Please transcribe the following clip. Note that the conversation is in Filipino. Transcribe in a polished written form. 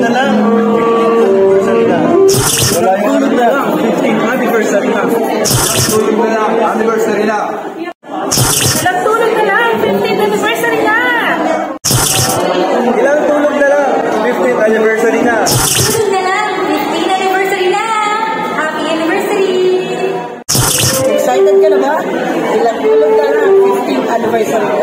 na lang. Wala yung tulog na lang. 15th anniversary na. Tulog na lang. Anniversary na. Ilang tulog na lang. 15th anniversary na. Ilang tulog na lang. 15th anniversary na. Tulog na lang. 15th anniversary na. Happy anniversary. Excited ka na ba? Ilang tulog na lang. 15th anniversary.